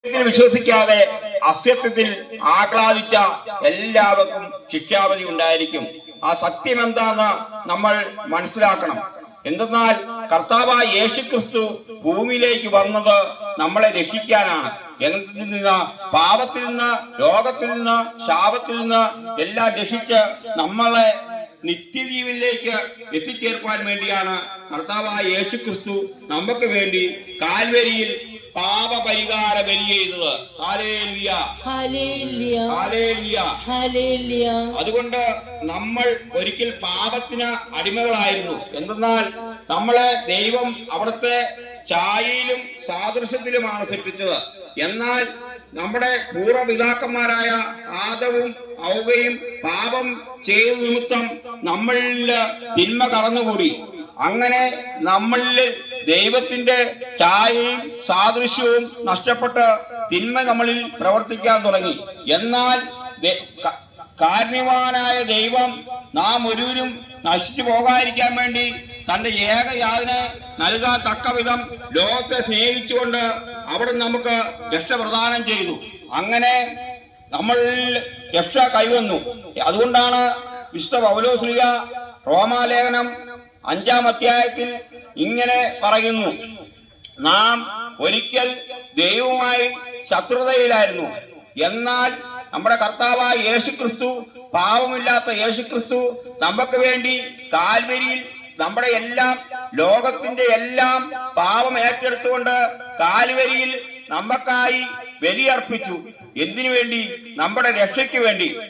വിശ്വസിക്കാതെ അസത്യത്തിൽ ആഹ്ലാദിച്ച എല്ലാവർക്കും ശിക്ഷാവധി ഉണ്ടായിരിക്കും. ആ സത്യം എന്താന്ന് നമ്മൾ മനസ്സിലാക്കണം. എന്തെന്നാൽ കർത്താവായ യേശുക്രിസ്തു ഭൂമിയിലേക്ക് വന്നത് നമ്മളെ രക്ഷിക്കാനാണ്. എന്നതിൽ നിന്ന്, പാപത്തിൽ നിന്ന്, രോഗത്തിൽ നിന്ന്, ശാപത്തിൽ നിന്ന് എല്ലാം രക്ഷിച്ച് നമ്മളെ നിത്യജീവനിലേക്ക് എത്തിച്ചേർക്കുവാൻ വേണ്ടിയാണ് കർത്താവായ യേശുക്രിസ്തു നമുക്ക് വേണ്ടി കാൽവരിയിൽ പാപപരിഹാര ബലി ചെയ്തത്. Hallelujah, hallelujah, hallelujah, hallelujah. അതുകൊണ്ട് നമ്മൾ ഒരിക്കൽ പാപത്തിന് അടിമകളായിരുന്നു. എന്തെന്നാൽ നമ്മളെ ദൈവം അവിടുത്തെ ഛായയിലും സാദൃശ്യത്തിലുമാണ് സൃഷ്ടിച്ചത്. എന്നാൽ നമ്മുടെ പൂർവ്വപിതാക്കന്മാരായ ആദവും ഔവയും പാപം ചെയ്ത നിമിത്തം നമ്മളിൽ തിന്മ കടന്നുകൂടി. അങ്ങനെ നമ്മളിൽ ദൈവത്തിന്റെ ഛായയും സാദൃശ്യവും നഷ്ടപ്പെട്ട് തിന്മ നമ്മളിൽ പ്രവർത്തിക്കാൻ തുടങ്ങി. എന്നാൽ കാരുണ്യവാനായ ദൈവം നാം ഒരുവരും നശിച്ചു പോകാതിരിക്കാൻ വേണ്ടി തന്റെ ഏകയാതിനെ നൽകാൻ തക്ക വിധം ലോകത്തെ സ്നേഹിച്ചുകൊണ്ട് അവിടെ നമുക്ക് രക്ഷ പ്രദാനം ചെയ്തു. അങ്ങനെ നമ്മൾ രക്ഷ കൈവന്നു. അതുകൊണ്ടാണ് വിശുദ്ധ പൗലോസ്ലീഹ റോമാലേഖനം 5-ാം അധ്യായത്തിൽ ഇങ്ങനെ പറയുന്നു: നാം ഒരിക്കൽ ദൈവവുമായി ശത്രുതയിലായിരുന്നു, എന്നാൽ നമ്മുടെ കർത്താവായ യേശുക്രിസ്തു, പാപമില്ലാത്ത യേശുക്രിസ്തു നമുക്ക് വേണ്ടി കാൽവരിയിൽ നമ്മുടെ എല്ലാം, ലോകത്തിന്റെ എല്ലാം പാപം ഏറ്റെടുത്തുകൊണ്ട് കാൽവരിയിൽ നമുക്കായി ബലിയർപ്പിച്ചു. എന്തിനു വേണ്ടി? നമ്മുടെ രക്ഷയ്ക്ക് വേണ്ടി.